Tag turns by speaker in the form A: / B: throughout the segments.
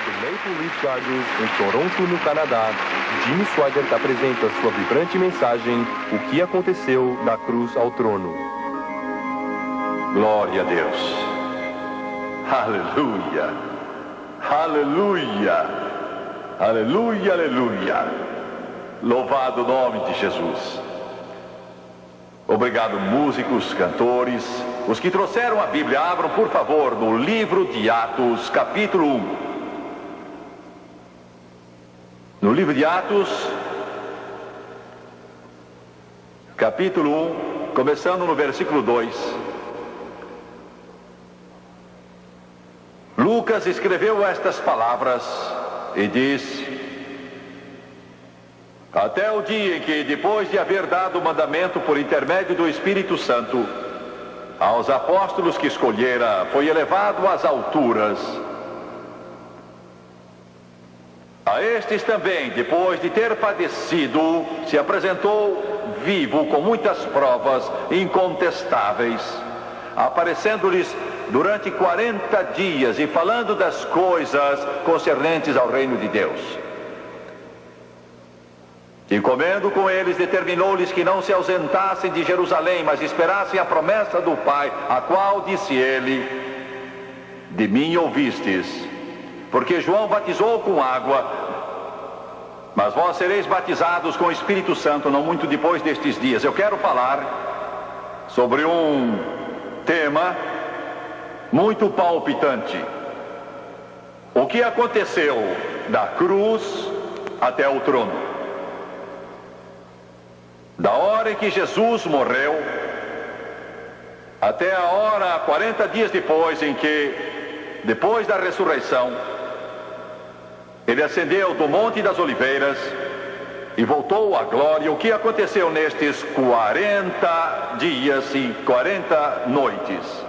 A: do Maple Leaf Gardens, em Toronto, no Canadá, Jimmy Swaggart apresenta sua vibrante mensagem, O que aconteceu da cruz ao trono.
B: Glória a Deus. Aleluia. Aleluia. Aleluia, aleluia. Louvado o nome de Jesus. Obrigado, músicos, cantores. Os que trouxeram a Bíblia, abram, por favor, no livro de Atos, capítulo 1. No livro de Atos, capítulo 1, começando no versículo 2. Lucas escreveu estas palavras e diz: até o dia em que, depois de haver dado o mandamento por intermédio do Espírito Santo aos apóstolos que escolhera, foi elevado às alturas. A estes também, depois de ter padecido, se apresentou vivo com muitas provas incontestáveis, aparecendo-lhes durante 40 dias e falando das coisas concernentes ao reino de Deus. E comendo com eles, determinou-lhes que não se ausentassem de Jerusalém, mas esperassem a promessa do Pai, a qual disse ele: de mim ouvistes, porque João batizou com água, mas vós sereis batizados com o Espírito Santo não muito depois destes dias. Eu quero falar sobre um tema muito palpitante: o que aconteceu da cruz até o trono. Da hora em que Jesus morreu até a hora, 40 dias depois, em que, depois da ressurreição, ele ascendeu do Monte das Oliveiras e voltou à glória. O que aconteceu nestes 40 dias e 40 noites?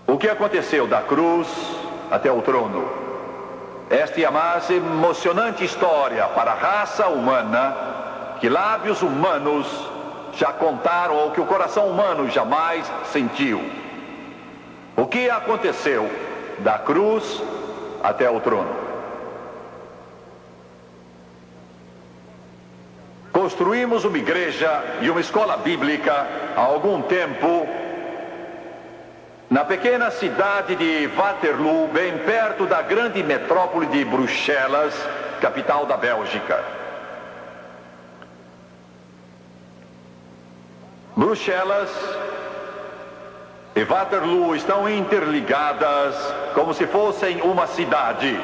B: O que aconteceu da cruz até o trono? Esta é a mais emocionante história para a raça humana que lábios humanos já contaram, ou que o coração humano jamais sentiu. O que aconteceu da cruz até o trono? Construímos uma igreja e uma escola bíblica há algum tempo na pequena cidade de Waterloo, bem perto da grande metrópole de Bruxelas, capital da Bélgica. Bruxelas e Waterloo estão interligadas como se fossem uma cidade.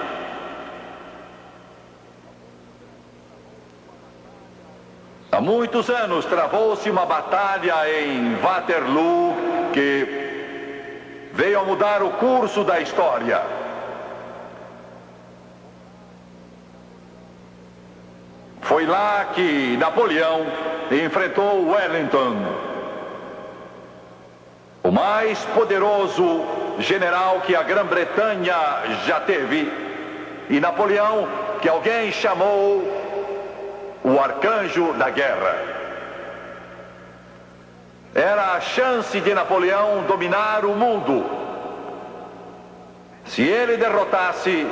B: Há muitos anos travou-se uma batalha em Waterloo que veio a mudar o curso da história. Foi lá que Napoleão enfrentou Wellington, o mais poderoso general que a Grã-Bretanha já teve, e Napoleão, que alguém chamou o arcanjo da guerra. Era a chance de Napoleão dominar o mundo. Se ele derrotasse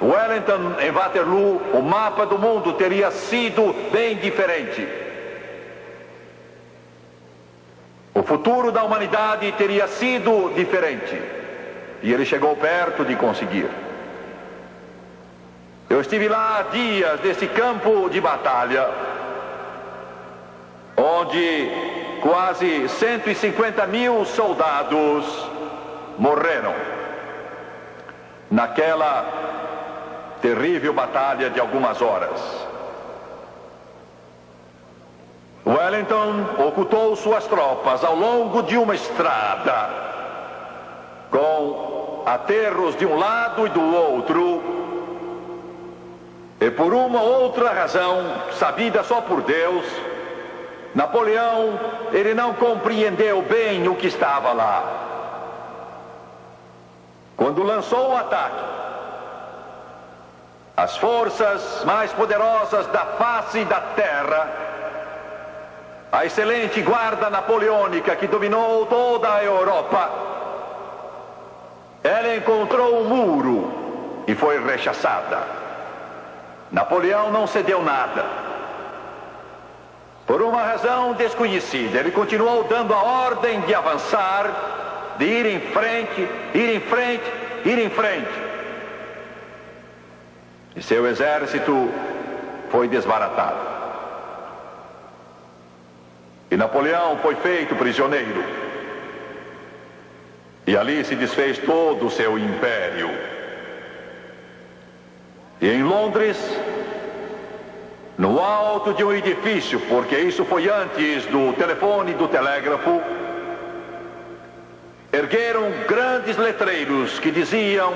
B: Wellington em Waterloo, o mapa do mundo teria sido bem diferente. O futuro da humanidade teria sido diferente. E ele chegou perto de conseguir. Eu estive lá há dias nesse campo de batalha, onde quase 150 mil soldados morreram naquela terrível batalha de algumas horas. Wellington ocultou suas tropas ao longo de uma estrada, com aterros de um lado e do outro, e por uma outra razão, sabida só por Deus, Napoleão, ele não compreendeu bem o que estava lá. Quando lançou o ataque, as forças mais poderosas da face da terra, a excelente guarda napoleônica que dominou toda a Europa, ela encontrou um muro e foi rechaçada. Napoleão não cedeu nada. Por uma razão desconhecida, ele continuou dando a ordem de avançar, de ir em frente, ir em frente, ir em frente. E seu exército foi desbaratado. E Napoleão foi feito prisioneiro. E ali se desfez todo o seu império. E em Londres, no alto de um edifício, porque isso foi antes do telefone e do telégrafo, ergueram grandes letreiros que diziam: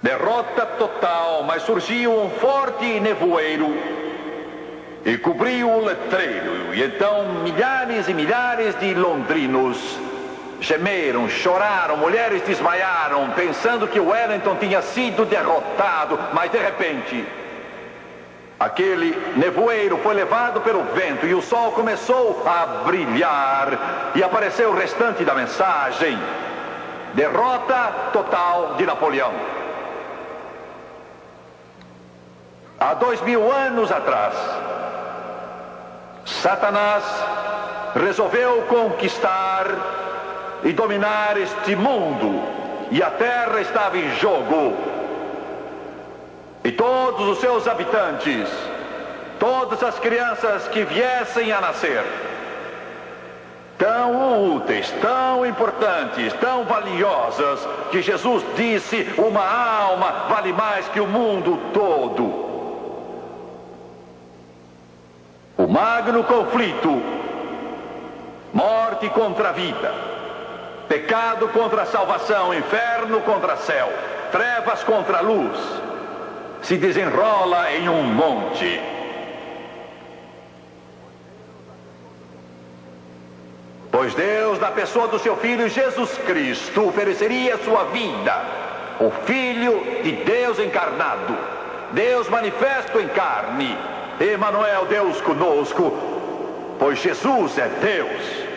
B: derrota total, mas surgiu um forte nevoeiro e cobriu o letreiro. E então milhares e milhares de londrinos gemeram, choraram, mulheres desmaiaram, pensando que Wellington tinha sido derrotado, mas de repente aquele nevoeiro foi levado pelo vento e o sol começou a brilhar e apareceu o restante da mensagem: derrota total de Napoleão. Há 2000 anos atrás, Satanás resolveu conquistar e dominar este mundo, e a terra estava em jogo. E todos os seus habitantes, todas as crianças que viessem a nascer, tão úteis, tão importantes, tão valiosas, que Jesus disse: uma alma vale mais que o mundo todo. O magno conflito, morte contra a vida, pecado contra a salvação, inferno contra céu, trevas contra a luz, se desenrola em um monte. Pois Deus, na pessoa do seu Filho Jesus Cristo, ofereceria a sua vida, o Filho de Deus encarnado, Deus manifesto em carne, Emanuel, Deus conosco, pois Jesus é Deus.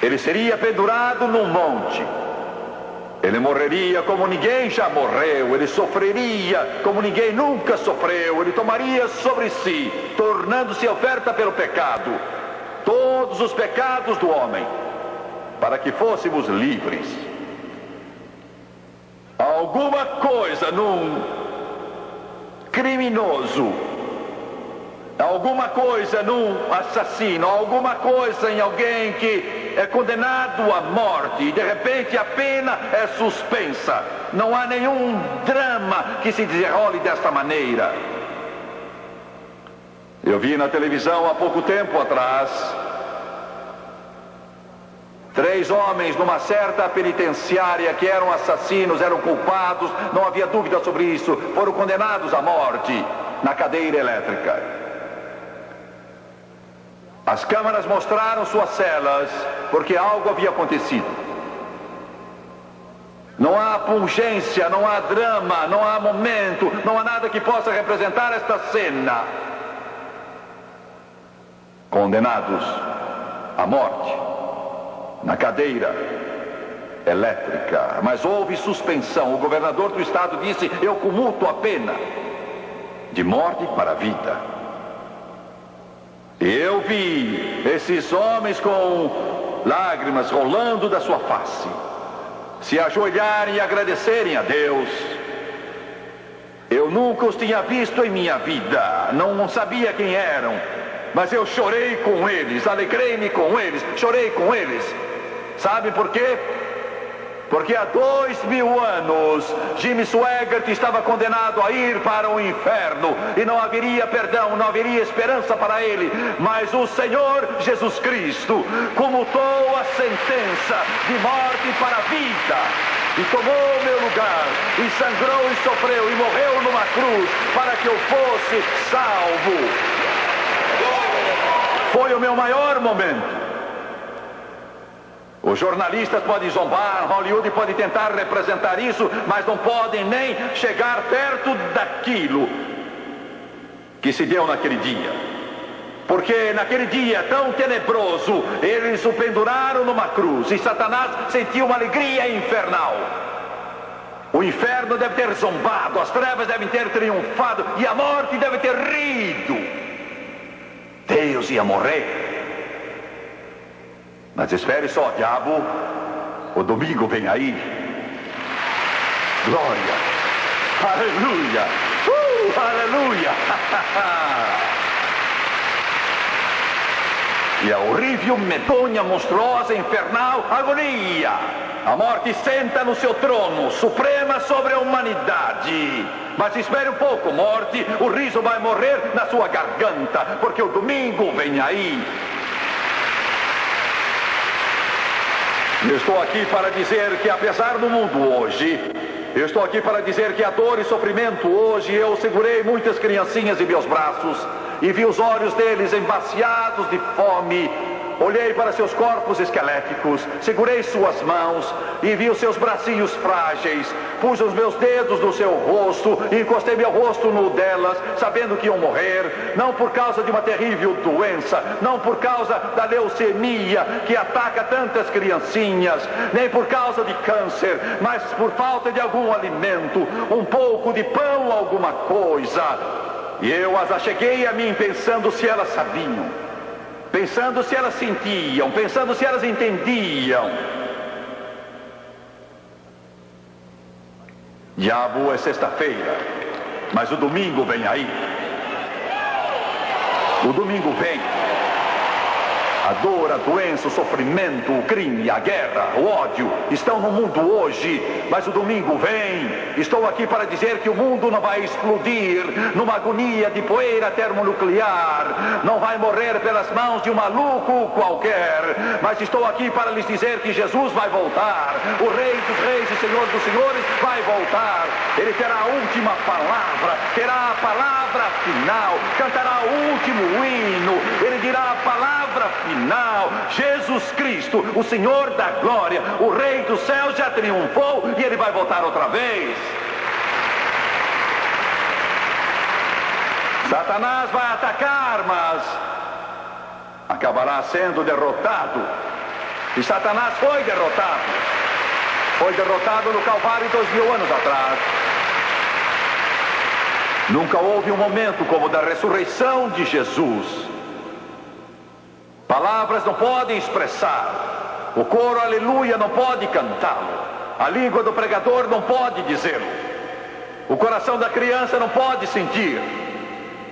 B: Ele seria pendurado num monte. Ele morreria como ninguém já morreu. Ele sofreria como ninguém nunca sofreu. Ele tomaria sobre si, tornando-se oferta pelo pecado, todos os pecados do homem, para que fôssemos livres. Alguma coisa num criminoso, alguma coisa num assassino, alguma coisa em alguém que é condenado à morte e de repente a pena é suspensa. Não há nenhum drama que se desenrole desta maneira. Eu vi na televisão há pouco tempo atrás 3 homens numa certa penitenciária que eram assassinos, eram culpados, não havia dúvida sobre isso, foram condenados à morte na cadeira elétrica. As câmaras mostraram suas celas, porque algo havia acontecido. Não há pungência, não há drama, não há momento, não há nada que possa representar esta cena. Condenados à morte na cadeira elétrica, mas houve suspensão. O governador do estado disse: eu comuto a pena de morte para a vida. E eu vi esses homens com lágrimas rolando da sua face, se ajoelharem e agradecerem a Deus. Eu nunca os tinha visto em minha vida, não sabia quem eram, mas eu chorei com eles, alegrei-me com eles, chorei com eles. Sabe por quê? Porque há 2000 anos Jimmy Swaggart estava condenado a ir para o inferno e não haveria perdão, não haveria esperança para ele. Mas o Senhor Jesus Cristo comutou a sentença de morte para a vida e tomou o meu lugar e sangrou e sofreu e morreu numa cruz para que eu fosse salvo. Foi o meu maior momento. Os jornalistas podem zombar, Hollywood pode tentar representar isso, mas não podem nem chegar perto daquilo que se deu naquele dia. Porque naquele dia tão tenebroso, eles o penduraram numa cruz e Satanás sentiu uma alegria infernal. O inferno deve ter zombado, as trevas devem ter triunfado e a morte deve ter rido. Deus ia morrer. Mas espere só, diabo, o domingo vem aí. Glória, aleluia, aleluia. E a horrível, medonha, monstruosa, infernal agonia. A morte senta no seu trono, suprema sobre a humanidade. Mas espere um pouco, morte, o riso vai morrer na sua garganta, porque o domingo vem aí. Eu estou aqui para dizer que apesar do mundo hoje, eu estou aqui para dizer que a dor e sofrimento hoje, eu segurei muitas criancinhas em meus braços e vi os olhos deles embaciados de fome. Olhei para seus corpos esqueléticos, segurei suas mãos e vi os seus bracinhos frágeis. Pus os meus dedos no seu rosto e encostei meu rosto no delas, sabendo que iam morrer, não por causa de uma terrível doença, não por causa da leucemia que ataca tantas criancinhas, nem por causa de câncer, mas por falta de algum alimento, um pouco de pão, alguma coisa. E eu as acheguei a mim pensando se elas sabiam, pensando se elas sentiam, pensando se elas entendiam. Diabo, é sexta-feira, mas o domingo vem aí. O domingo vem. A dor, a doença, o sofrimento, o crime, a guerra, o ódio estão no mundo hoje, mas o domingo vem. Estou aqui para dizer que o mundo não vai explodir numa agonia de poeira termonuclear, não vai morrer pelas mãos de um maluco qualquer, mas estou aqui para lhes dizer que Jesus vai voltar, o Rei dos Reis e Senhor dos Senhores vai voltar. Ele terá a última palavra, terá a palavra final, cantará o último hino, ele dirá a palavra final. Jesus Cristo, o Senhor da glória, o Rei do céu já triunfou e ele vai voltar outra vez. Satanás vai atacar, mas acabará sendo derrotado. E Satanás foi derrotado. Foi derrotado no Calvário 2000 anos atrás. Nunca houve um momento como o da ressurreição de Jesus. Palavras não podem expressar, o coro aleluia não pode cantá-lo, a língua do pregador não pode dizê-lo, o coração da criança não pode sentir.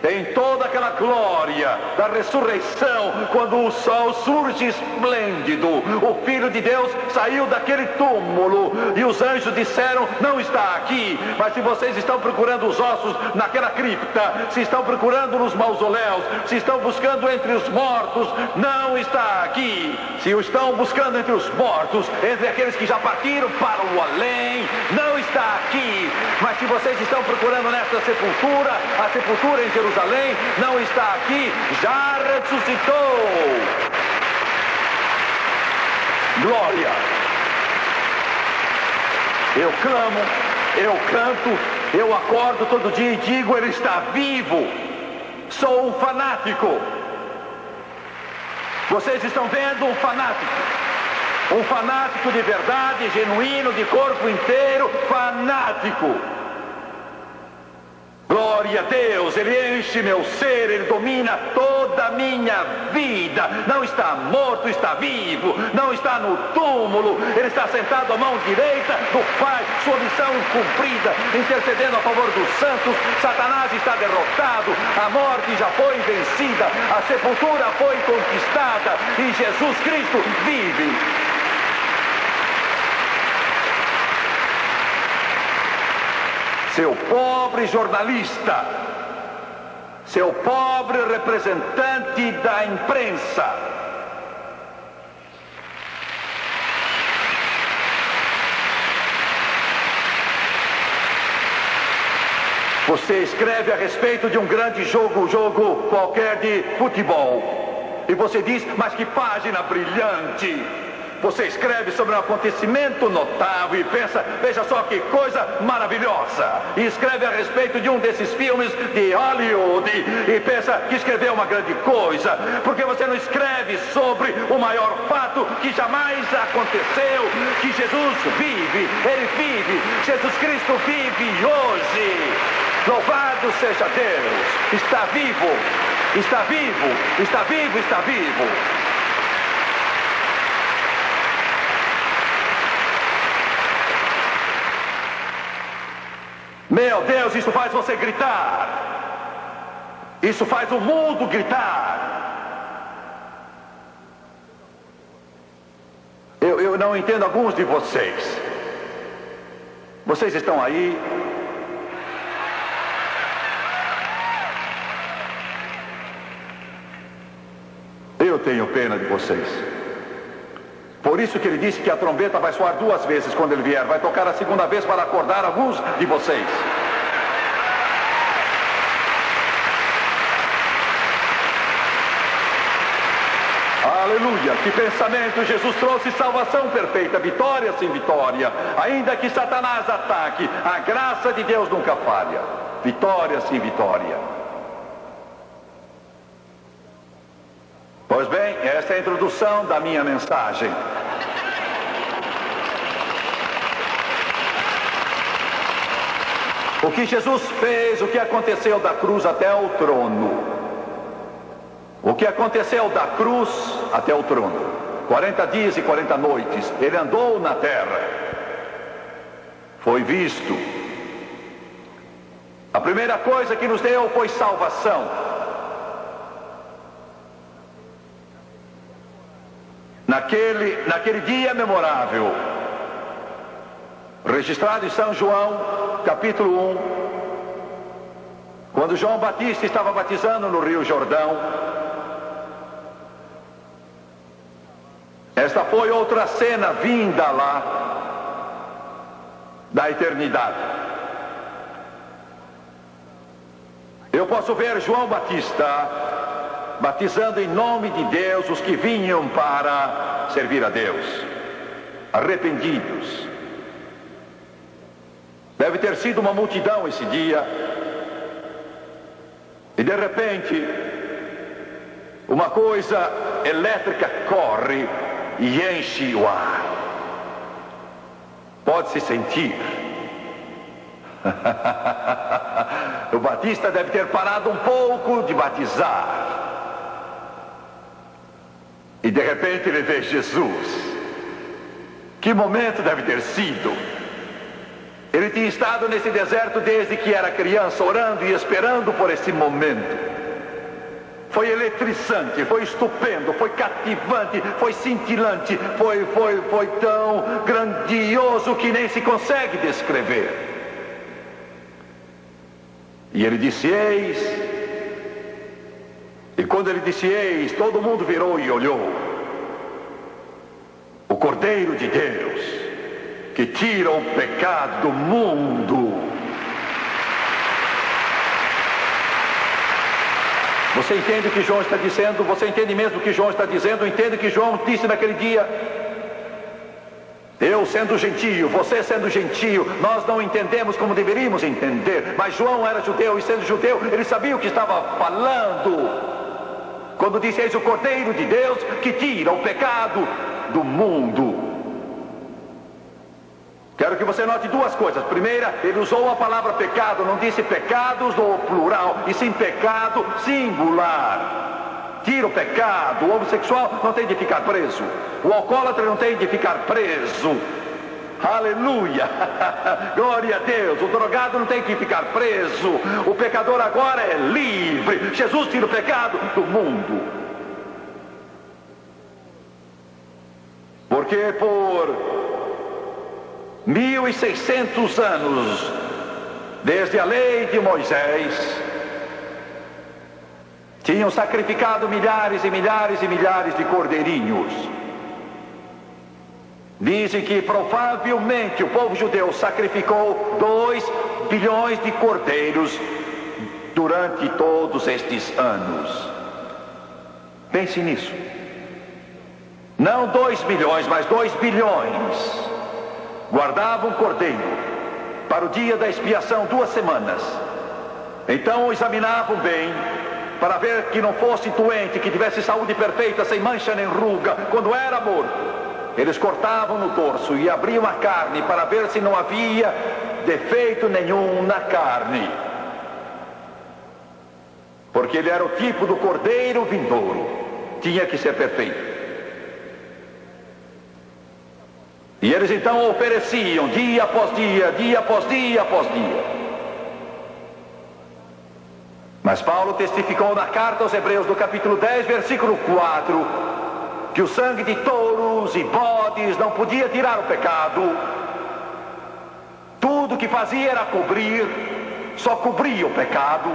B: Em toda aquela glória da ressurreição, quando o sol surge esplêndido, o Filho de Deus saiu daquele túmulo e os anjos disseram: não está aqui. Mas se vocês estão procurando os ossos naquela cripta, se estão procurando nos mausoléus, se estão buscando entre os mortos, não está aqui. Se o estão buscando entre os mortos, entre aqueles que já partiram para o além, não está aqui. Mas se vocês estão procurando nesta sepultura, a sepultura em Jerusalém não está aqui, já ressuscitou. Glória. Eu clamo, eu canto, eu acordo todo dia e digo: ele está vivo. Sou um fanático. Vocês estão vendo um fanático de verdade, genuíno, de corpo inteiro, fanático. Glória a Deus, ele enche meu ser, ele domina toda a minha vida. Não está morto, está vivo, não está no túmulo, ele está sentado à mão direita do Pai, sua missão cumprida, intercedendo a favor dos santos. Satanás está derrotado, a morte já foi vencida, a sepultura foi conquistada e Jesus Cristo vive. Seu pobre jornalista, seu pobre representante da imprensa, você escreve a respeito de um grande jogo qualquer de futebol, e você diz: mas que página brilhante! Você escreve sobre um acontecimento notável e pensa, veja só que coisa maravilhosa. E escreve a respeito de um desses filmes de Hollywood e pensa que escreveu uma grande coisa. Porque você não escreve sobre o maior fato que jamais aconteceu, que Jesus vive, Ele vive, Jesus Cristo vive hoje. Louvado seja Deus, está vivo, está vivo, está vivo, está vivo. Meu Deus, isso faz você gritar. Isso faz o mundo gritar. Eu não entendo alguns de vocês. Vocês estão aí. Eu tenho pena de vocês. Por isso que ele disse que a trombeta vai soar 2 vezes quando ele vier. Vai tocar a 2ª vez para acordar alguns de vocês. Aleluia! Que pensamento! Jesus trouxe salvação perfeita, vitória sem vitória. Ainda que Satanás ataque, a graça de Deus nunca falha. Vitória sem vitória. Pois bem, esta é a introdução da minha mensagem. O que Jesus fez, o que aconteceu da cruz até o trono. O que aconteceu da cruz até o trono. 40 dias e 40 noites, ele andou na terra. Foi visto. A primeira coisa que nos deu foi salvação. Naquele dia memorável, registrado em São João, capítulo 1, quando João Batista estava batizando no Rio Jordão, esta foi outra cena vinda lá da eternidade. Eu posso ver João Batista batizando em nome de Deus os que vinham para servir a Deus, arrependidos. Deve ter sido uma multidão esse dia. E de repente, uma coisa elétrica corre e enche o ar. Pode-se sentir. O Batista deve ter parado um pouco de batizar. E de repente ele vê Jesus. Que momento deve ter sido? Ele tinha estado nesse deserto desde que era criança, orando e esperando por esse momento. Foi eletrizante, foi estupendo, foi cativante, foi cintilante, foi tão grandioso que nem se consegue descrever. E ele disse, eis. E quando ele disse, eis, todo mundo virou e olhou. O Cordeiro de Deus, que tira o pecado do mundo. Você entende o que João está dizendo? Você entende mesmo o que João está dizendo? Entende o que João disse naquele dia? Eu sendo gentio, você sendo gentio, nós não entendemos como deveríamos entender. Mas João era judeu e sendo judeu, ele sabia o que estava falando. Quando disse, eis o Cordeiro de Deus que tira o pecado do mundo. Quero que você note 2 coisas. Primeira, ele usou a palavra pecado, não disse pecados no plural, e sim pecado singular. Tira o pecado. O homossexual não tem de ficar preso. O alcoólatra não tem de ficar preso. Aleluia! Glória a Deus! O drogado não tem que ficar preso. O pecador agora é livre. Jesus tira o pecado do mundo. Porque por 1600 anos, desde a lei de Moisés, tinham sacrificado milhares e milhares e milhares de cordeirinhos. Dizem que provavelmente o povo judeu sacrificou 2 bilhões de cordeiros durante todos estes anos. Pense nisso. não 2 milhões, mas 2 bilhões, guardavam um cordeiro para o dia da expiação 2 semanas. Então o examinavam bem, para ver que não fosse doente, que tivesse saúde perfeita, sem mancha nem ruga, quando era morto. Eles cortavam no torso e abriam a carne para ver se não havia defeito nenhum na carne. Porque ele era o tipo do cordeiro vindouro, tinha que ser perfeito. E eles então ofereciam dia após dia, dia após dia após dia. Mas Paulo testificou na carta aos Hebreus, do capítulo 10, versículo 4, que o sangue de touros e bodes não podia tirar o pecado. Tudo que fazia era cobrir, só cobria o pecado.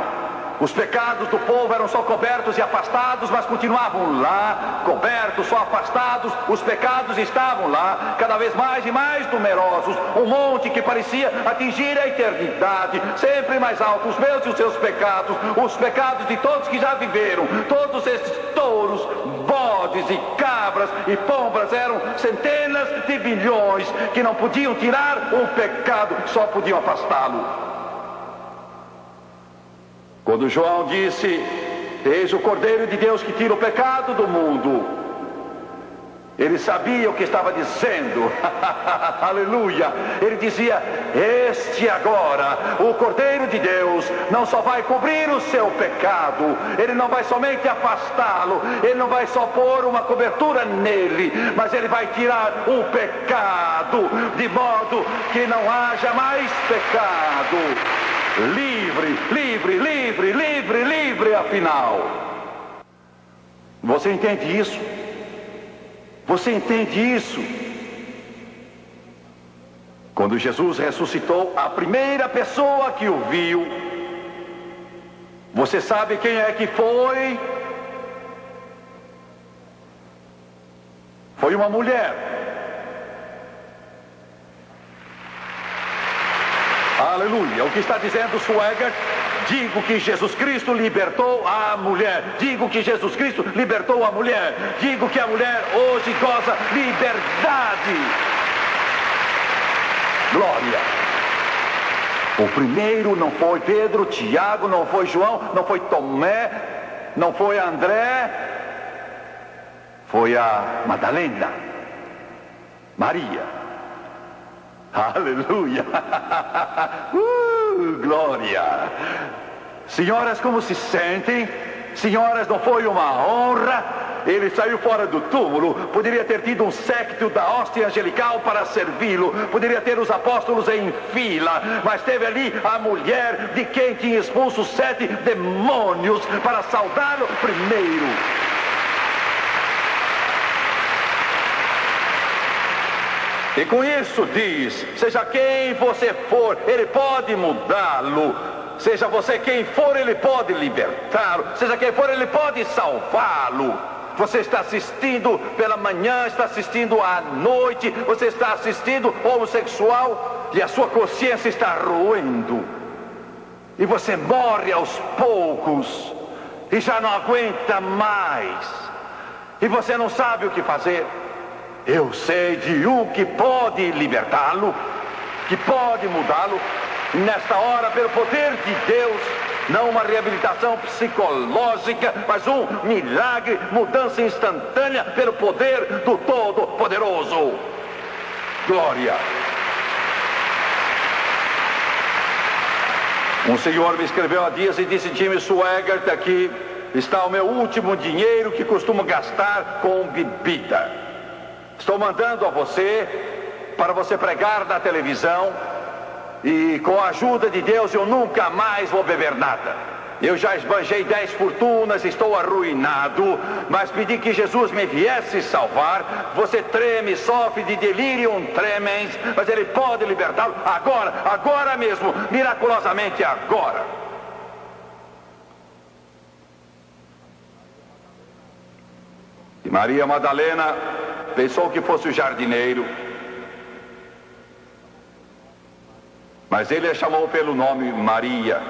B: Os pecados do povo eram só cobertos e afastados, mas continuavam lá, cobertos, só afastados. Os pecados estavam lá, cada vez mais e mais numerosos. Um monte que parecia atingir a eternidade, sempre mais alto. Os meus e os seus pecados, os pecados de todos que já viveram. Todos esses touros, bodes e cabras e pombras eram centenas de bilhões que não podiam tirar o pecado, só podiam afastá-lo. Quando João disse: eis o Cordeiro de Deus que tira o pecado do mundo, ele sabia o que estava dizendo. Aleluia! Ele dizia: este agora, o Cordeiro de Deus, não só vai cobrir o seu pecado, ele não vai somente afastá-lo, ele não vai só pôr uma cobertura nele, mas ele vai tirar o pecado, de modo que não haja mais pecado. Livre, livre, livre, livre, livre, afinal. Você entende isso? Você entende isso? Quando Jesus ressuscitou, a primeira pessoa que o viu, você sabe quem é que foi? Foi uma mulher. Aleluia. O que está dizendo Swaggart? Digo que Jesus Cristo libertou a mulher. Digo que Jesus Cristo libertou a mulher. Digo que a mulher hoje goza liberdade. Glória. O primeiro não foi Pedro, Tiago, não foi João, não foi Tomé, não foi André. Foi a Madalena, Maria. Aleluia! Glória! Senhoras, como se sentem? Senhoras, não foi uma honra? Ele saiu fora do túmulo, poderia ter tido um séquito da hóstia angelical para servi-lo, poderia ter os apóstolos em fila, mas teve ali a mulher de quem tinha expulso 7 demônios para saudá-lo primeiro. E com isso diz: seja quem você for, ele pode mudá-lo. Seja você quem for, ele pode libertá-lo. Seja quem for, ele pode salvá-lo. Você está assistindo pela manhã, está assistindo à noite, você está assistindo homossexual e a sua consciência está roendo. E você morre aos poucos e já não aguenta mais. E você não sabe o que fazer. Eu sei de um que pode libertá-lo, que pode mudá-lo. Nesta hora, pelo poder de Deus, não uma reabilitação psicológica, mas um milagre, mudança instantânea pelo poder do Todo-Poderoso. Glória. Um senhor me escreveu há dias e disse: Jimmy Swaggart, aqui está o meu último dinheiro que costumo gastar com bebida. Estou mandando a você, para você pregar na televisão, e com a ajuda de Deus eu nunca mais vou beber nada. Eu já esbanjei 10 fortunas, estou arruinado, mas pedi que Jesus me viesse salvar. Você treme, sofre de delirium tremens, mas Ele pode libertá-lo agora, agora mesmo, miraculosamente agora. E Maria Madalena pensou que fosse o jardineiro, mas ele a chamou pelo nome Maria.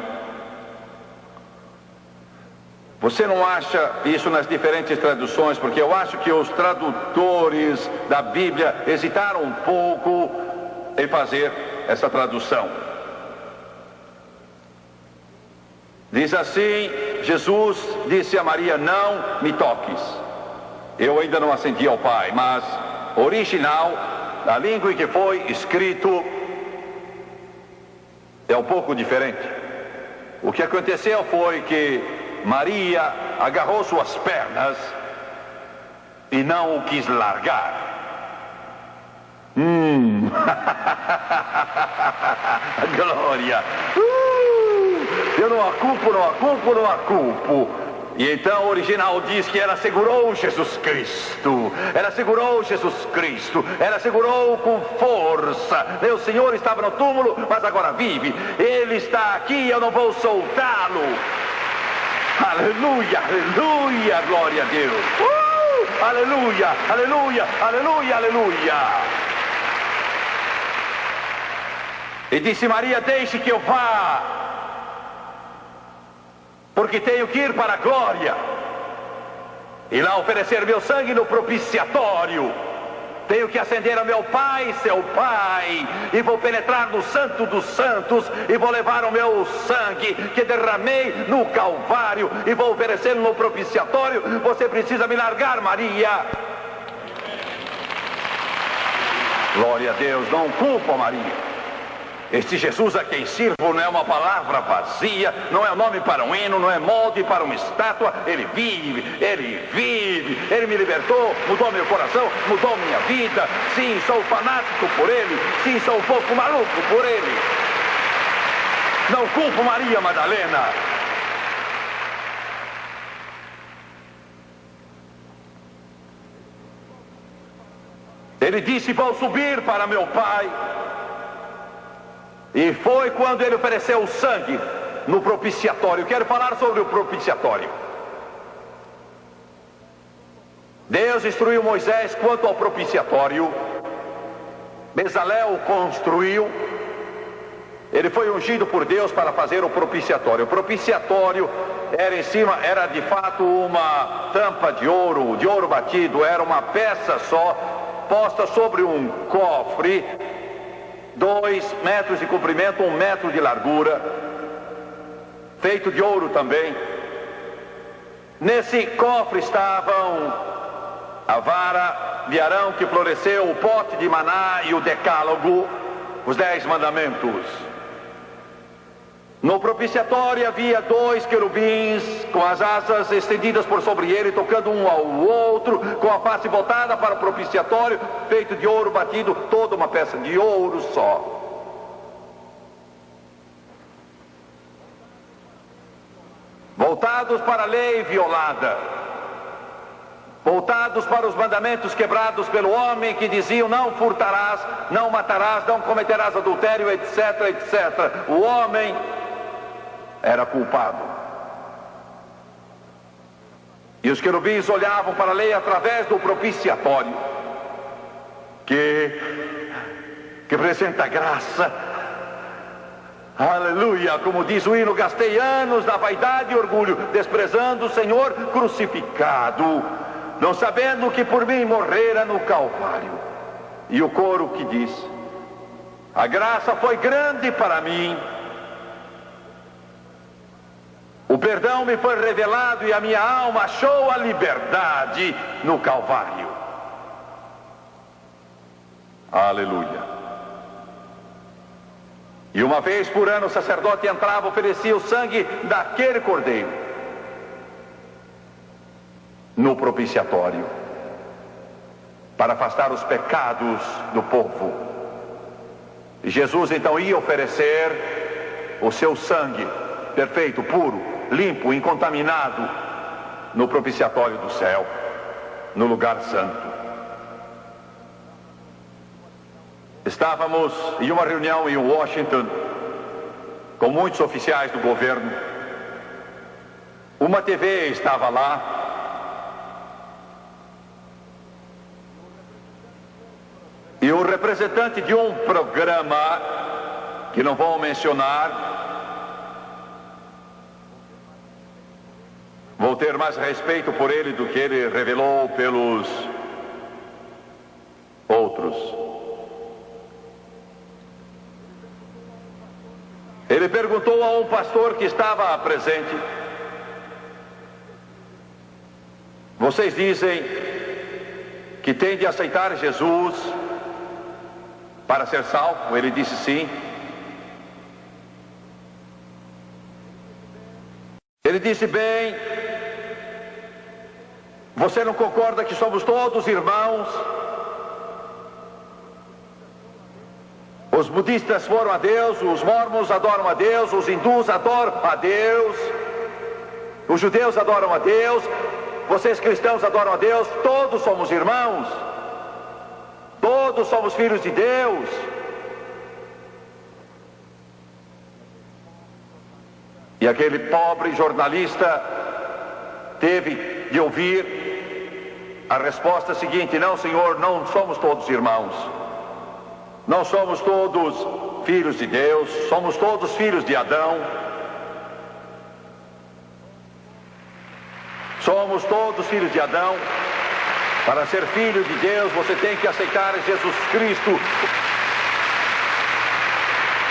B: Você não acha isso nas diferentes traduções? Porque eu acho que os tradutores da Bíblia hesitaram um pouco em fazer essa tradução. Diz assim: Jesus disse a Maria: não me toques, eu ainda não ascendi ao Pai. Mas original, a língua em que foi escrito, é um pouco diferente. O que aconteceu foi que Maria agarrou suas pernas e não o quis largar. Glória! Eu não a culpo. E então o original diz que ela segurou Jesus Cristo. Ela segurou com força. Meu Senhor estava no túmulo, mas agora vive. Ele está aqui, eu não vou soltá-lo. Aleluia, aleluia, glória a Deus. Aleluia, aleluia, aleluia, aleluia. E disse Maria: deixe que eu vá, porque tenho que ir para a glória e lá oferecer meu sangue no propiciatório. Tenho que ascender a meu Pai, seu Pai, e vou penetrar no Santo dos Santos, e vou levar o meu sangue que derramei no Calvário, e vou oferecê-lo no propiciatório. Você precisa me largar, Maria. Glória a Deus, não culpa Maria. Este Jesus a quem sirvo não é uma palavra vazia, não é um nome para um hino, não é molde para uma estátua. Ele vive, Ele me libertou, mudou meu coração, mudou minha vida. Sim, sou fanático por Ele, sim, sou um pouco maluco por Ele. Não culpo Maria Madalena. Ele disse: vou subir para meu Pai. E foi quando ele ofereceu o sangue no propiciatório. Quero falar sobre o propiciatório. Deus instruiu Moisés quanto ao propiciatório. Bezalel construiu. Ele foi ungido por Deus para fazer o propiciatório. O propiciatório era de fato uma tampa de ouro batido. Era uma peça só, posta sobre um cofre, 2 metros de comprimento, 1 metro de largura, feito de ouro também. Nesse cofre estavam a vara de Arão que floresceu, o pote de maná e o decálogo, os 10 mandamentos. No propiciatório havia 2 querubins com as asas estendidas por sobre ele, tocando um ao outro, com a face voltada para o propiciatório, feito de ouro batido, toda uma peça de ouro só. Voltados para a lei violada, voltados para os mandamentos quebrados pelo homem, que diziam: não furtarás, não matarás, não cometerás adultério, etc, etc. O homem era culpado. E os querubins olhavam para a lei através do propiciatório, que representa graça. Aleluia, como diz o hino: gastei anos na vaidade e orgulho, desprezando o Senhor crucificado, não sabendo que por mim morrera no Calvário. E o coro que diz: a graça foi grande para mim, o perdão me foi revelado e a minha alma achou a liberdade no Calvário. Aleluia. E uma vez por ano o sacerdote entrava, oferecia o sangue daquele cordeiro no propiciatório, para afastar os pecados do povo. E Jesus então ia oferecer o seu sangue perfeito, puro, limpo, incontaminado, no propiciatório do céu, no lugar santo. Estávamos em uma reunião em Washington com muitos oficiais do governo. Uma TV estava lá e o representante de um programa que não vou mencionar Vou ter mais respeito por ele do que ele revelou pelos outros. Ele perguntou a um pastor que estava presente: vocês dizem que tem de aceitar Jesus para ser salvo? Ele disse sim. Ele disse: bem, você não concorda que somos todos irmãos? Os budistas foram a Deus, os mormons adoram a Deus, os hindus adoram a Deus, os judeus adoram a Deus, vocês cristãos adoram a Deus, todos somos irmãos, todos somos filhos de Deus. E aquele pobre jornalista teve de ouvir a resposta seguinte: não, senhor, não somos todos irmãos. Não somos todos filhos de Deus, somos todos filhos de Adão. Somos todos filhos de Adão. Para ser filho de Deus, você tem que aceitar Jesus Cristo.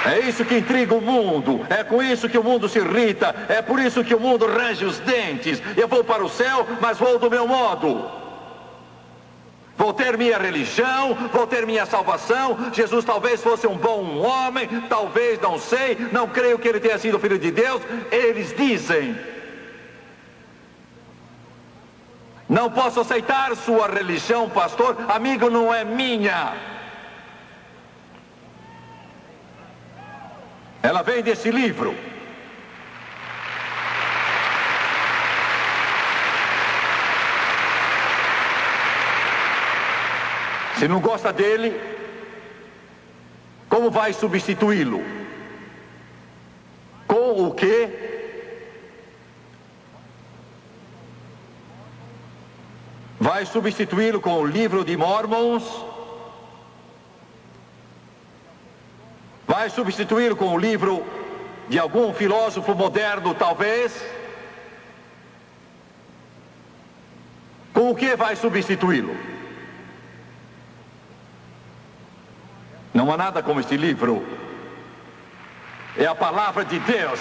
B: É isso que intriga o mundo, é com isso que o mundo se irrita, é por isso que o mundo range os dentes. Eu vou para o céu, mas vou do meu modo. Vou ter minha religião, vou ter minha salvação. Jesus talvez fosse um bom homem, talvez, não sei, não creio que ele tenha sido filho de Deus. Eles dizem: não posso aceitar sua religião, pastor, amigo, não é minha. Ela vem desse livro. Se não gosta dele, como vai substituí-lo? Com o quê? Vai substituí-lo com o livro de Mormons? Vai substituí-lo com o livro de algum filósofo moderno, talvez? Com o que vai substituí-lo? Não há nada como este livro. É a palavra de Deus.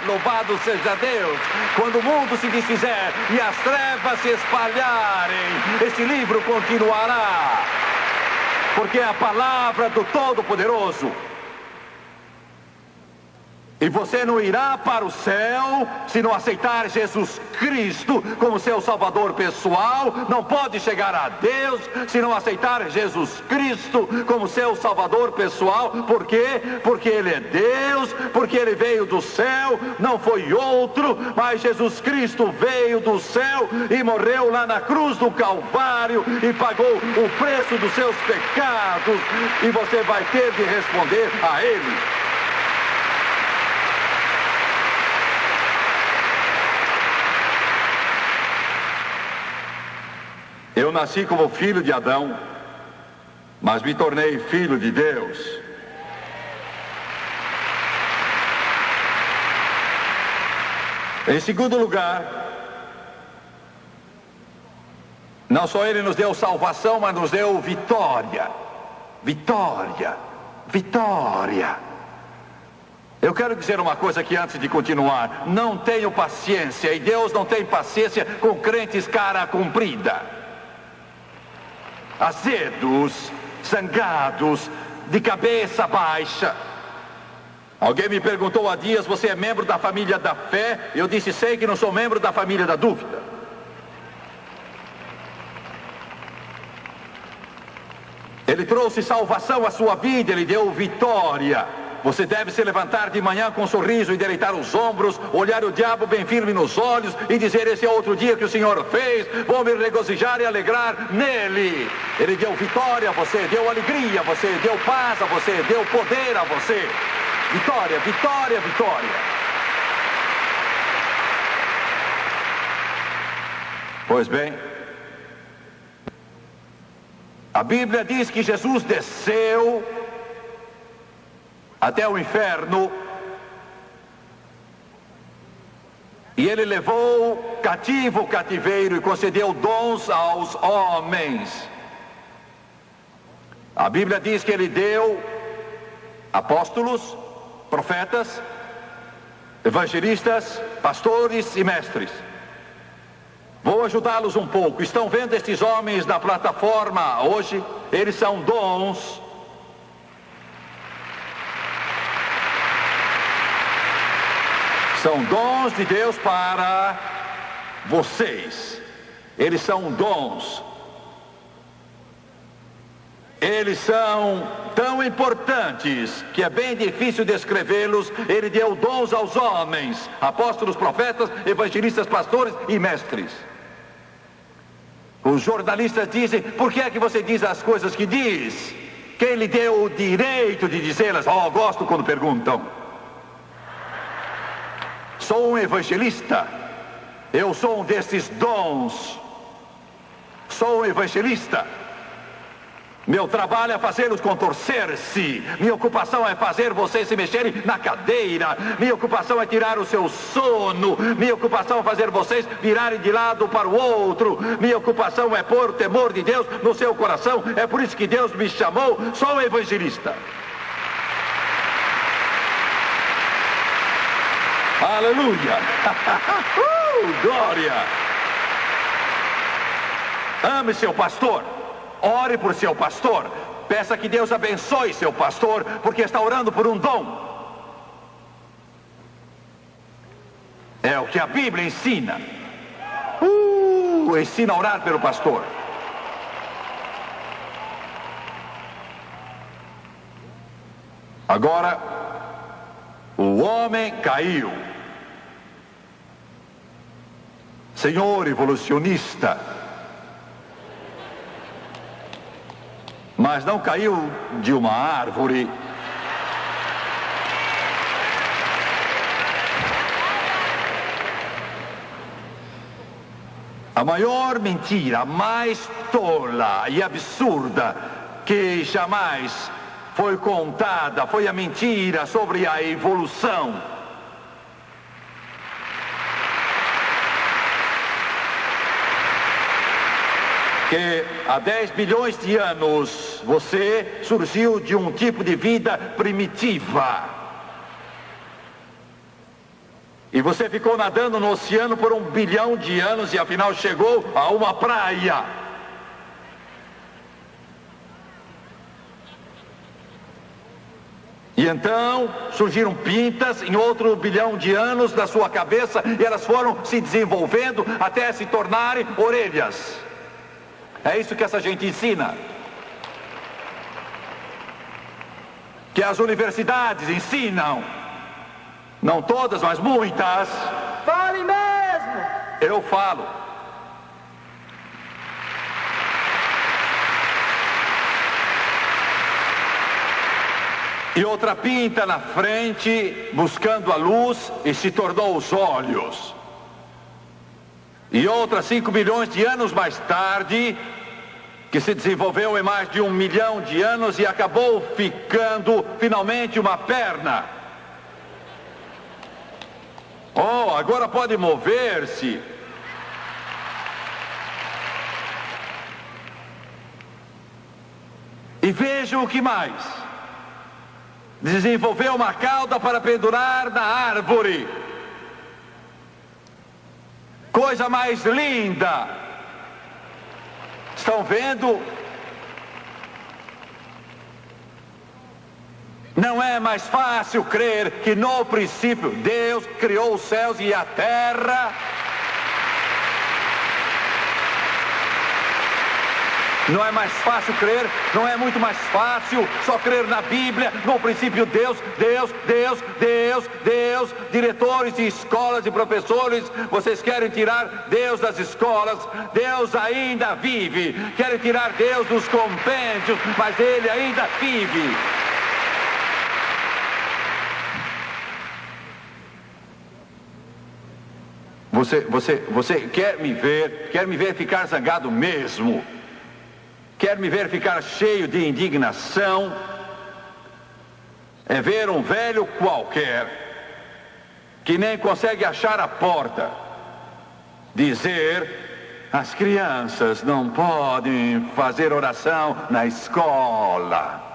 B: Louvado seja Deus. Quando o mundo se desfizer e as trevas se espalharem, este livro continuará. Porque é a palavra do Todo-Poderoso. E você não irá para o céu se não aceitar Jesus Cristo como seu Salvador pessoal. Não pode chegar a Deus se não aceitar Jesus Cristo como seu Salvador pessoal. Por quê? Porque Ele é Deus, porque Ele veio do céu, não foi outro, mas Jesus Cristo veio do céu e morreu lá na cruz do Calvário e pagou o preço dos seus pecados. E você vai ter de responder a Ele. Eu nasci como filho de Adão, mas me tornei filho de Deus. Em segundo lugar, não só Ele nos deu salvação, mas nos deu vitória. Vitória, vitória. Eu quero dizer uma coisa aqui antes de continuar. Não tenho paciência, e Deus não tem paciência com crentes cara comprida. Azedos, zangados, de cabeça baixa. Alguém me perguntou há dias: você é membro da família da fé? Eu disse: sei que não sou membro da família da dúvida. Ele trouxe salvação à sua vida, Ele deu vitória. Você deve se levantar de manhã com um sorriso, endireitar os ombros, olhar o diabo bem firme nos olhos e dizer: esse é outro dia que o Senhor fez, vou me regozijar e alegrar nele. Ele deu vitória a você, deu alegria a você, deu paz a você, deu poder a você. Vitória, vitória, vitória. Pois bem, a Bíblia diz que Jesus desceu até o inferno E ele levou cativo o cativeiro e concedeu dons aos homens. A Bíblia diz que ele deu apóstolos, profetas, evangelistas, pastores e mestres. Vou ajudá-los um pouco. Estão vendo estes homens na plataforma hoje? Eles são dons. São dons de Deus para vocês. Eles são dons. Eles são tão importantes que é bem difícil descrevê-los. Ele deu dons aos homens, apóstolos, profetas, evangelistas, pastores e mestres. Os jornalistas dizem: por que é que você diz as coisas que diz? Quem lhe deu o direito de dizê-las? Oh, gosto quando perguntam. Sou um evangelista. Eu sou um desses dons. Sou um evangelista. Meu trabalho é fazê-los contorcer-se. Minha ocupação é fazer vocês se mexerem na cadeira. Minha ocupação é tirar o seu sono. Minha ocupação é fazer vocês virarem de lado para o outro. Minha ocupação é pôr o temor de Deus no seu coração. É por isso que Deus me chamou. Sou um evangelista. Aleluia! Glória! Ame seu pastor. Ore por seu pastor. Peça que Deus abençoe seu pastor, porque está orando por um dom. É o que a Bíblia ensina. Ensina a orar pelo pastor. Agora, o homem caiu. Senhor evolucionista, mas não caiu de uma árvore. A maior mentira, a mais tola e absurda que jamais foi contada foi a mentira sobre a evolução. Que há 10 bilhões de anos você surgiu de um tipo de vida primitiva. E você ficou nadando no oceano por 1 bilhão de anos e afinal chegou a uma praia. E então surgiram pintas em outro 1 bilhão de anos na sua cabeça e elas foram se desenvolvendo até se tornarem orelhas. É isso que essa gente ensina. Que as universidades ensinam. Não todas, mas muitas.
C: Fale mesmo!
B: Eu falo. E outra pinta na frente, buscando a luz, e se tornou os olhos. E outra 5 bilhões de anos mais tarde, que se desenvolveu em mais de 1 milhão de anos e acabou ficando finalmente uma perna. Oh, agora pode mover-se. E vejam o que mais. Desenvolveu uma cauda para pendurar na árvore. Coisa mais linda. Estão vendo? Não é mais fácil crer que no princípio Deus criou os céus e a terra? Não é mais fácil crer? Não é muito mais fácil só crer na Bíblia? No princípio Deus, diretores de escolas e professores, vocês querem tirar Deus das escolas? Deus ainda vive. Querem tirar Deus dos compêndios, mas Ele ainda vive. Você quer me ver ficar zangado mesmo? Quer me ver ficar cheio de indignação? É ver um velho qualquer que nem consegue achar a porta, dizer: as crianças não podem fazer oração na escola.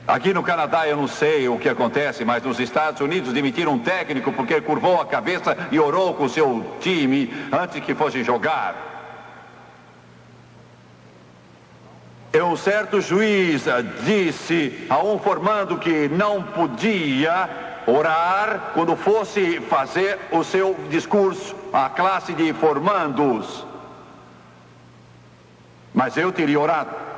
B: Aqui no Canadá eu não sei o que acontece, mas nos Estados Unidos demitiram um técnico porque curvou a cabeça e orou com o seu time antes que fosse jogar. Um certo juiz disse a um formando que não podia orar quando fosse fazer o seu discurso à classe de formandos. Mas eu teria orado.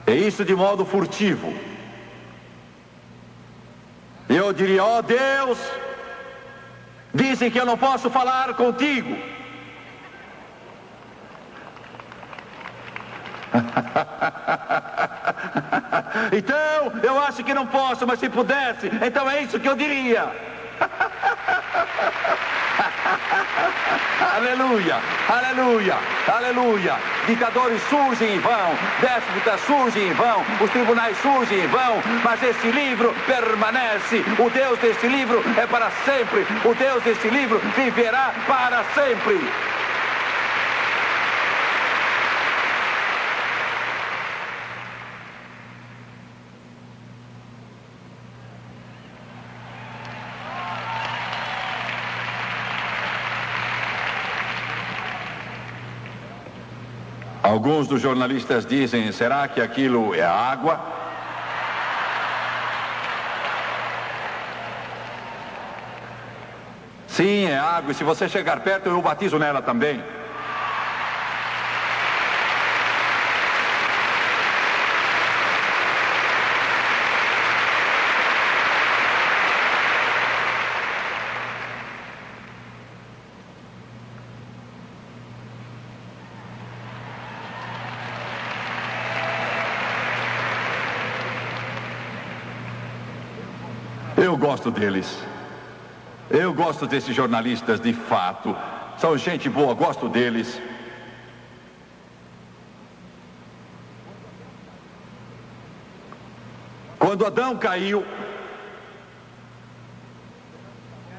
B: É isso de modo furtivo. Eu diria: ó Deus, dizem que eu não posso falar contigo. Então, eu acho que não posso, mas se pudesse, então é isso que eu diria. Aleluia, aleluia, aleluia. Ditadores surgem em vão, déspotas surgem em vão, os tribunais surgem em vão, mas esse livro permanece. O Deus desse livro é para sempre. O Deus desse livro viverá para sempre. Alguns dos jornalistas dizem: será que aquilo é água? Sim, é água, e se você chegar perto eu batizo nela também. Eu gosto deles. Eu gosto desses jornalistas de fato. São gente boa, gosto deles. Quando Adão caiu,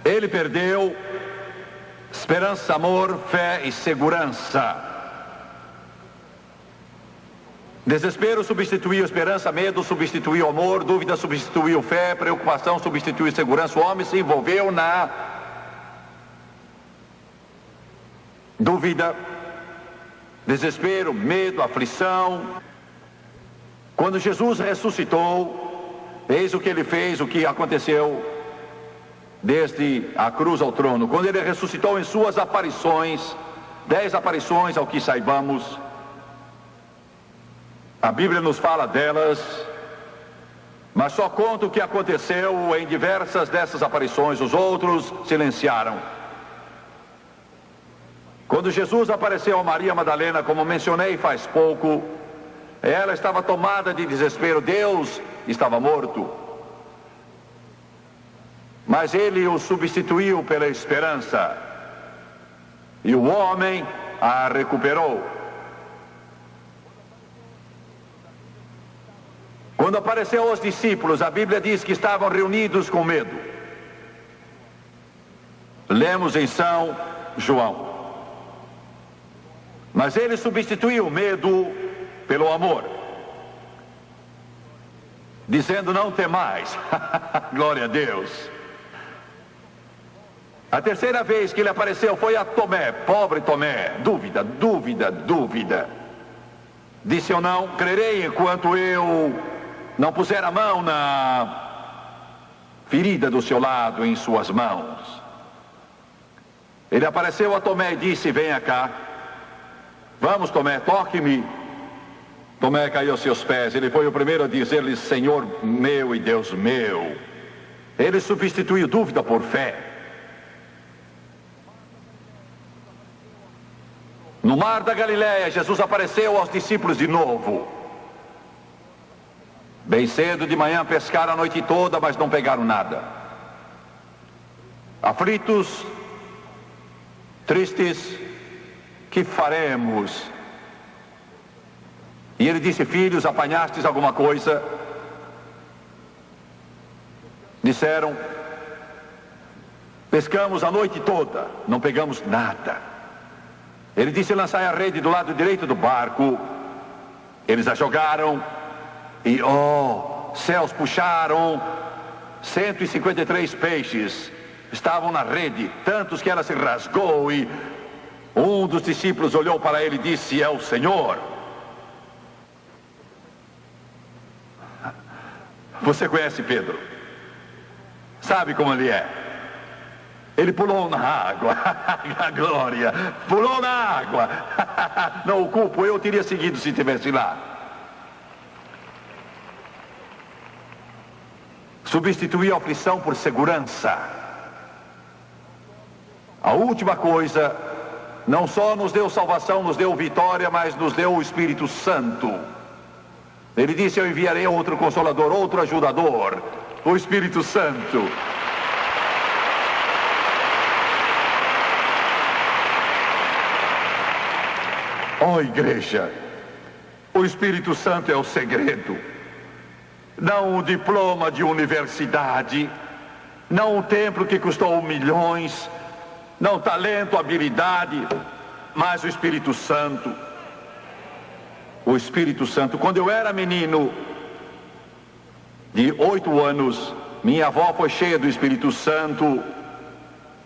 B: ele perdeu esperança, amor, fé e segurança. Desespero substituiu esperança, medo substituiu amor, dúvida substituiu fé, preocupação substituiu segurança. O homem se envolveu na dúvida, desespero, medo, aflição. Quando Jesus ressuscitou, eis o que ele fez, o que aconteceu desde a cruz ao trono. Quando ele ressuscitou em suas aparições, 10 aparições ao que saibamos, a Bíblia nos fala delas, mas só conta o que aconteceu em diversas dessas aparições. Os outros silenciaram. Quando Jesus apareceu a Maria Madalena, como mencionei faz pouco, ela estava tomada de desespero. Deus estava morto, mas ele o substituiu pela esperança, e o homem a recuperou. Quando apareceu aos discípulos, a Bíblia diz que estavam reunidos com medo. Lemos em São João. Mas ele substituiu o medo pelo amor, dizendo: não temais. Glória a Deus. A terceira vez que ele apareceu foi a Tomé, pobre Tomé. Dúvida, dúvida, dúvida. Disse: eu não crerei enquanto eu não puser a mão na ferida do seu lado, em suas mãos. Ele apareceu a Tomé e disse: venha cá. Vamos, Tomé, toque-me. Tomé caiu aos seus pés. Ele foi o primeiro a dizer-lhe: Senhor meu e Deus meu. Ele substituiu dúvida por fé. No mar da Galileia, Jesus apareceu aos discípulos de novo. Bem cedo de manhã pescaram a noite toda, mas não pegaram nada. Aflitos, tristes, que faremos? E ele disse: filhos, apanhastes alguma coisa? Disseram: pescamos a noite toda, não pegamos nada. Ele disse: lançai a rede do lado direito do barco. Eles a jogaram e, céus, puxaram 153 peixes. Estavam na rede, tantos que ela se rasgou, e um dos discípulos olhou para ele e disse: é o Senhor. Você conhece Pedro? Sabe como ele é? Ele pulou na água. A glória! Pulou na água. Não o culpo, eu teria seguido se estivesse lá. Substituir a aflição por segurança. A última coisa, não só nos deu salvação, nos deu vitória, mas nos deu o Espírito Santo. Ele disse: eu enviarei outro Consolador, outro ajudador, o Espírito Santo. Igreja, o Espírito Santo é o segredo. Não o diploma de universidade, não o templo que custou milhões, não talento, habilidade, mas o Espírito Santo. O Espírito Santo. Quando eu era menino de 8 anos, minha avó foi cheia do Espírito Santo.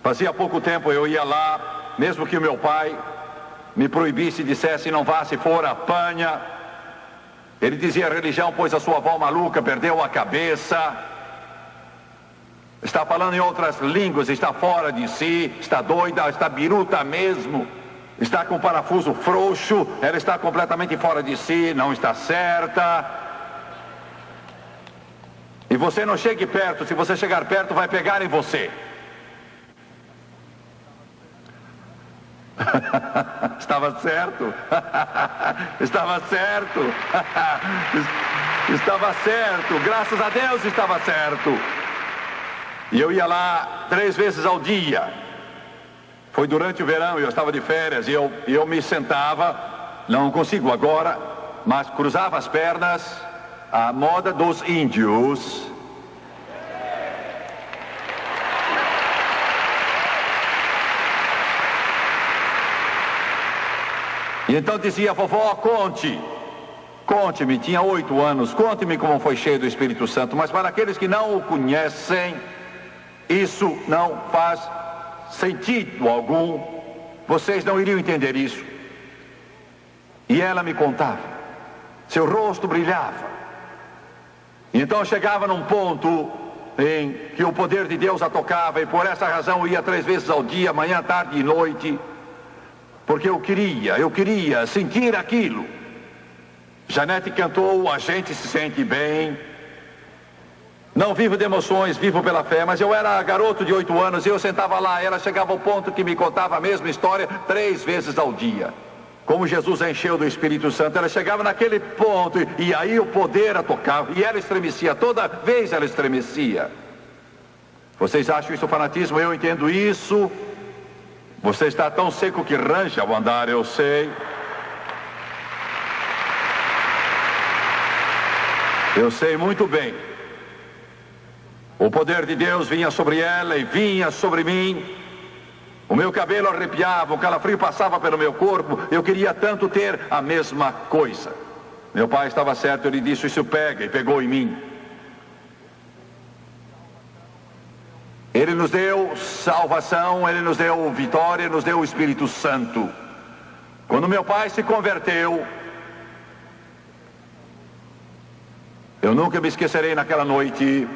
B: Fazia pouco tempo eu ia lá, mesmo que o meu pai me proibisse e dissesse: não vá, se for apanha. Ele dizia: a religião pôs a sua avó maluca, perdeu a cabeça, está falando em outras línguas, está fora de si, está doida, está biruta mesmo, está com o parafuso frouxo, ela está completamente fora de si, não está certa. E você não chegue perto, se você chegar perto vai pegar em você. Estava certo. Estava certo. Estava certo. Graças a Deus estava certo. E eu ia lá 3 vezes ao dia. Foi durante o verão, eu estava de férias, e eu me sentava, não consigo agora, mas cruzava as pernas, à moda dos índios. E então dizia: vovó, conte-me, tinha 8 anos, conte-me como foi cheio do Espírito Santo. Mas para aqueles que não o conhecem, isso não faz sentido algum. Vocês não iriam entender isso. E ela me contava, seu rosto brilhava. E então chegava num ponto em que o poder de Deus a tocava, e por essa razão eu ia 3 vezes ao dia, manhã, tarde e noite. Porque eu queria sentir aquilo. Janete cantou: a gente se sente bem. Não vivo de emoções, vivo pela fé. Mas eu era garoto de 8 anos e eu sentava lá. Ela chegava ao ponto que me contava a mesma história 3 vezes ao dia. Como Jesus a encheu do Espírito Santo. Ela chegava naquele ponto e aí o poder a tocava. E ela estremecia, toda vez ela estremecia. Vocês acham isso fanatismo? Eu entendo isso. Você está tão seco que range ao andar, eu sei. Eu sei muito bem. O poder de Deus vinha sobre ela e vinha sobre mim. O meu cabelo arrepiava, o calafrio passava pelo meu corpo. Eu queria tanto ter a mesma coisa. Meu pai estava certo, ele disse: isso pega, e pegou em mim. Ele nos deu salvação, Ele nos deu vitória, nos deu o Espírito Santo. Quando meu pai se converteu, eu nunca me esquecerei naquela noite.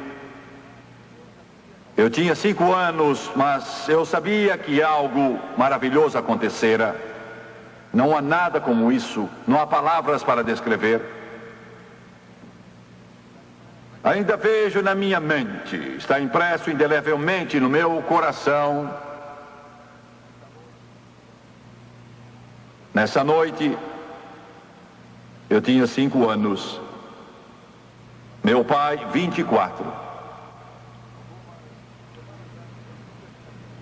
B: Eu tinha 5 anos, mas eu sabia que algo maravilhoso acontecera. Não há nada como isso, não há palavras para descrever. Ainda vejo na minha mente, está impresso indelevelmente no meu coração. Nessa noite, eu tinha 5 anos. Meu pai, 24.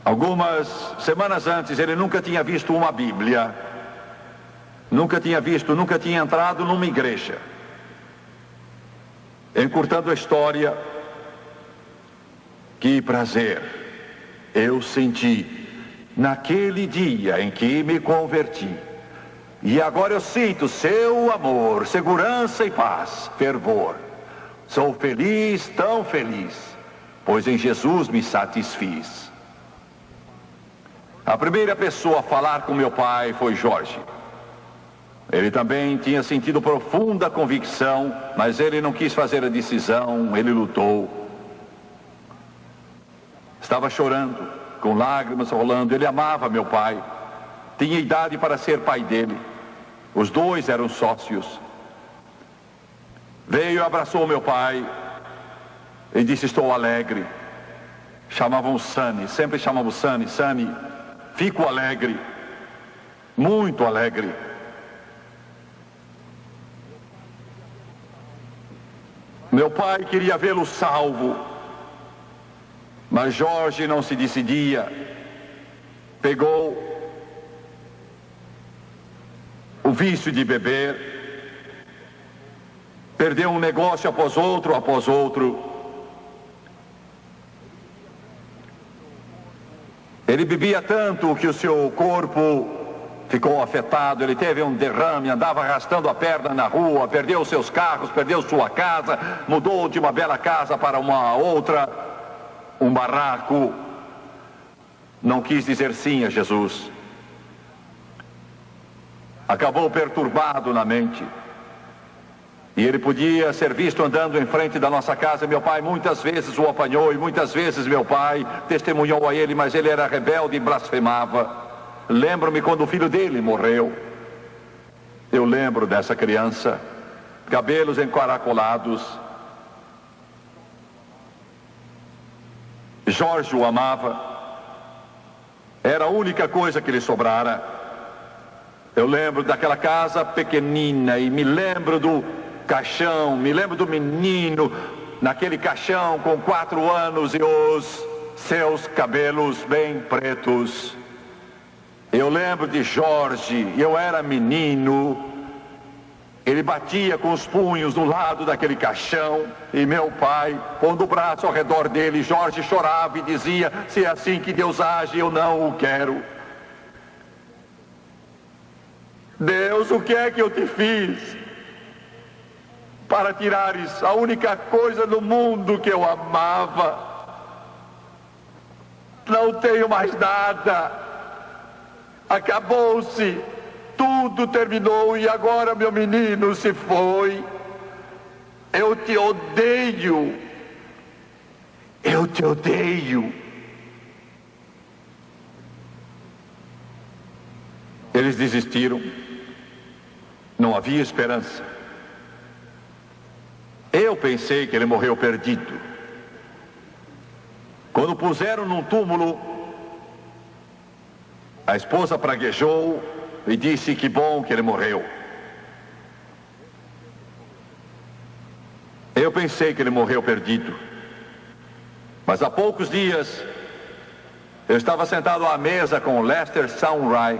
B: Algumas semanas antes, ele nunca tinha visto uma Bíblia, nunca tinha entrado numa igreja. Encurtando a história, que prazer eu senti naquele dia em que me converti. E agora eu sinto seu amor, segurança e paz, fervor. Sou feliz, tão feliz, pois em Jesus me satisfiz. A primeira pessoa a falar com meu pai foi Jorge. Ele também tinha sentido profunda convicção, mas ele não quis fazer a decisão, ele lutou. Estava chorando, com lágrimas rolando. Ele amava meu pai, tinha idade para ser pai dele. Os dois eram sócios. Veio e abraçou meu pai e disse: estou alegre. Chamavam Sani, sempre chamavam Sani. Sani, fico alegre, muito alegre. Meu pai queria vê-lo salvo, mas Jorge não se decidia. Pegou o vício de beber, perdeu um negócio após outro. Ele bebia tanto que o seu corpo ficou afetado. Ele teve um derrame, andava arrastando a perna na rua, perdeu seus carros, perdeu sua casa, mudou de uma bela casa para uma outra, um barraco. Não quis dizer sim a Jesus. Acabou perturbado na mente. E ele podia ser visto andando em frente da nossa casa. Meu pai muitas vezes o apanhou e muitas vezes meu pai testemunhou a ele, mas ele era rebelde e blasfemava. Lembro-me quando o filho dele morreu. Eu lembro dessa criança, cabelos encaracolados. Jorge o amava. Era a única coisa que lhe sobrara. Eu lembro daquela casa pequenina e me lembro do caixão, me lembro do menino naquele caixão com 4 anos e os seus cabelos bem pretos. Eu lembro de Jorge, eu era menino, ele batia com os punhos do lado daquele caixão e meu pai, pondo o braço ao redor dele, Jorge chorava e dizia: se é assim que Deus age, eu não o quero. Deus, o que é que eu te fiz para tirares a única coisa no mundo que eu amava? Não tenho mais nada, acabou-se, tudo terminou e agora meu menino se foi. Eu te odeio, eu te odeio. Eles desistiram, não havia esperança. Eu pensei que ele morreu perdido. Quando o puseram num túmulo, a esposa praguejou e disse que bom que ele morreu. Eu pensei que ele morreu perdido. Mas há poucos dias, eu estava sentado à mesa com Lester Sunray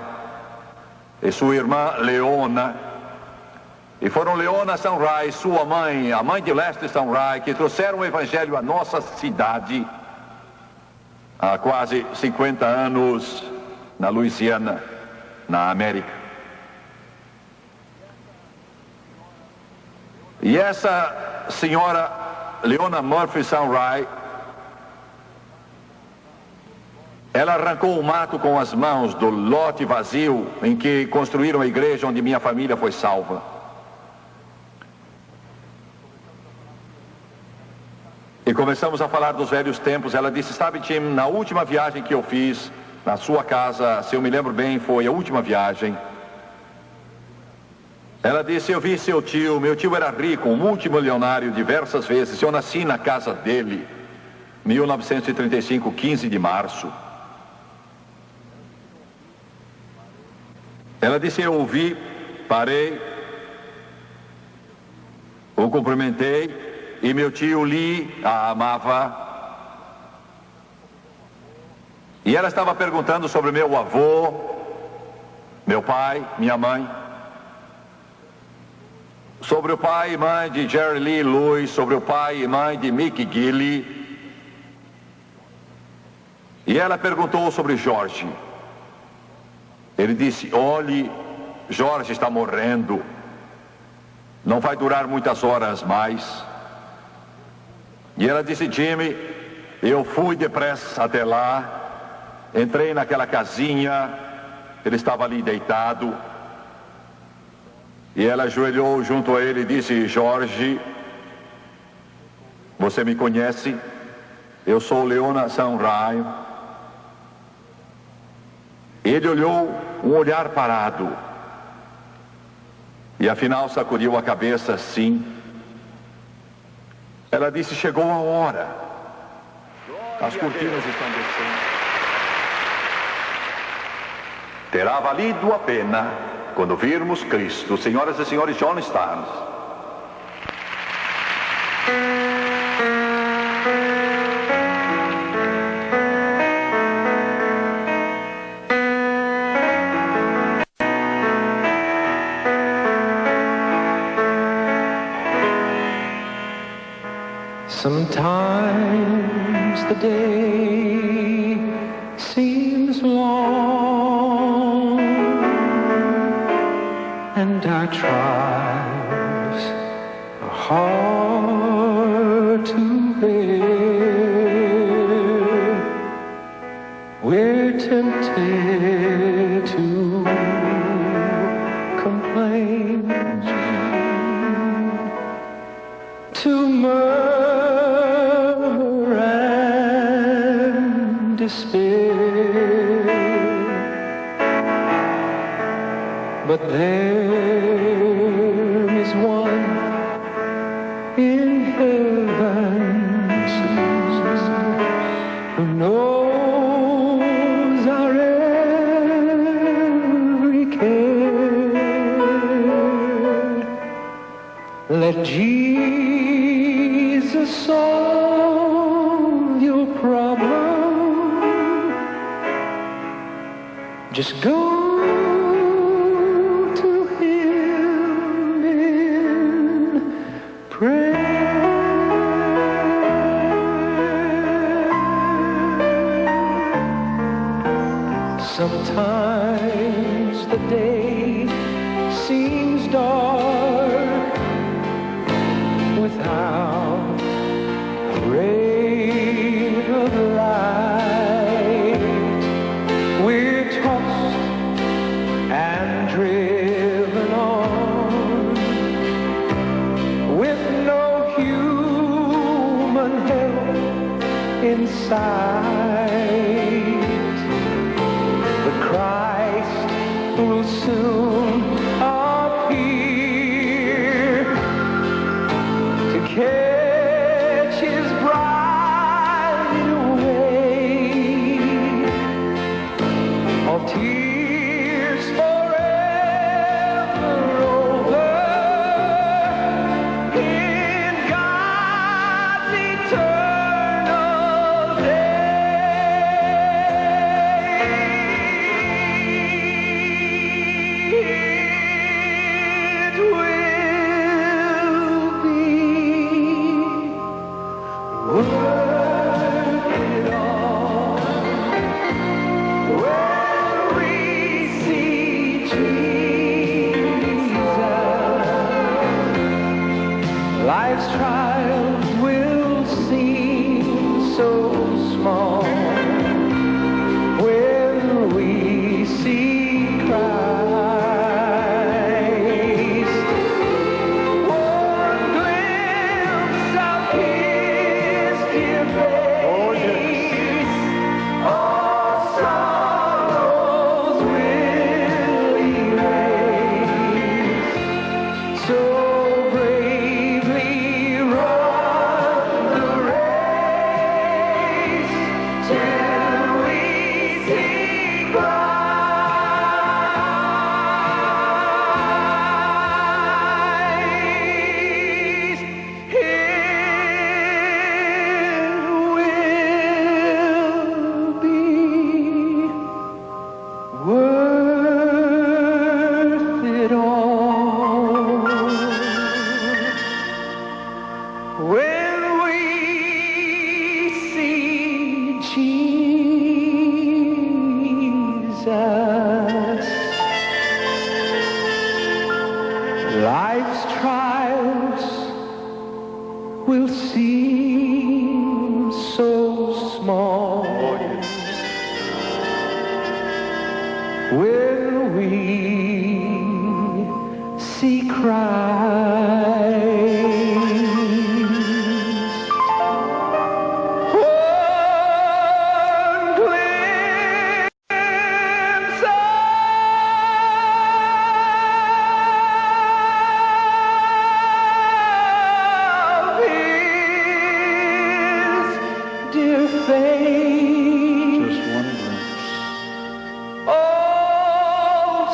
B: e sua irmã Leona. E foram Leona Sunray, sua mãe, a mãe de Lester Sunray, que trouxeram o evangelho à nossa cidade há quase 50 anos na Louisiana, na América. E essa senhora Leona Murphy Sunray, ela arrancou o mato com as mãos do lote vazio em que construíram a igreja onde minha família foi salva. E começamos a falar dos velhos tempos. Ela disse: sabe, Tim, na última viagem que eu fiz na sua casa, se eu me lembro bem, foi a última viagem. Ela disse: eu vi seu tio, meu tio era rico, um multimilionário diversas vezes. Eu nasci na casa dele, 1935, 15 de março. Ela disse: eu ouvi, parei, o cumprimentei, e meu tio Lee a amava. E ela estava perguntando sobre meu avô, meu pai, minha mãe, sobre o pai e mãe de Jerry Lee Lewis, sobre o pai e mãe de Mickey Gilley. E ela perguntou sobre Jorge. Ele disse: olhe, Jorge está morrendo. Não vai durar muitas horas mais. E ela disse: Jimmy, eu fui depressa até lá. Entrei naquela casinha. Ele estava ali deitado. E ela ajoelhou junto a ele e disse: Jorge, você me conhece? Eu sou Leona Sanraio. Ele olhou, um olhar parado. E afinal sacudiu a cabeça assim. Ela disse: chegou a hora. As cortinas estão descendo. Terá valido a pena quando virmos Cristo. Senhoras e senhores, John Starnes.
D: Sometimes the day seems long and our trials are hard to bear. We're tempted to complain, to murmur and despair, but there is one in heaven who knows our every care. Let Jesus solve your problem. Just go to Him in prayer. Sometimes the day seems dark without a ray of light. We're tossed and driven on with no human help in sight. But Christ will soon appear to catch His bride away. All tears forever over in God's eternal day. It will be worth it all when we see Jesus. Life's trials will seem so small when we see Christ. One glimpse of His dear face, all sorrows will erase. So bravely Life's trials will seem so small when we see Christ. One glimpse of His dear face.
E: Just one glimpse.
D: All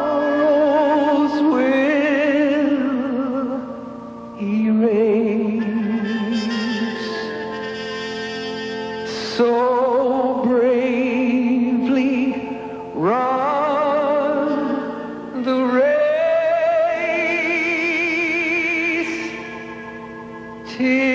D: sorrows will erase. So bravely run the race till